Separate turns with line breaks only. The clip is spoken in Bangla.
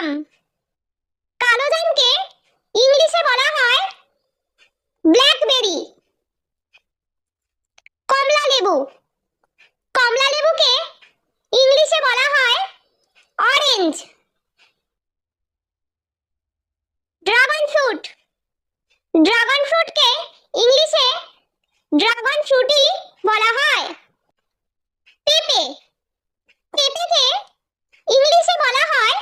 আম। কালো জামকে ইংলিশে বলা হয় ব্ল্যাকবেরি। কমলা লেবু, কমলা লেবুকে ইংলিশে বলা হয় অরেঞ্জ। ড্রাগন ফ্রুট, ড্রাগন ফ্রুটকে ইংলিশে ড্রাগন ফ্রুটই বলা হয়। পেঁপে, পেঁপেকে ইংলিশে বলা হয়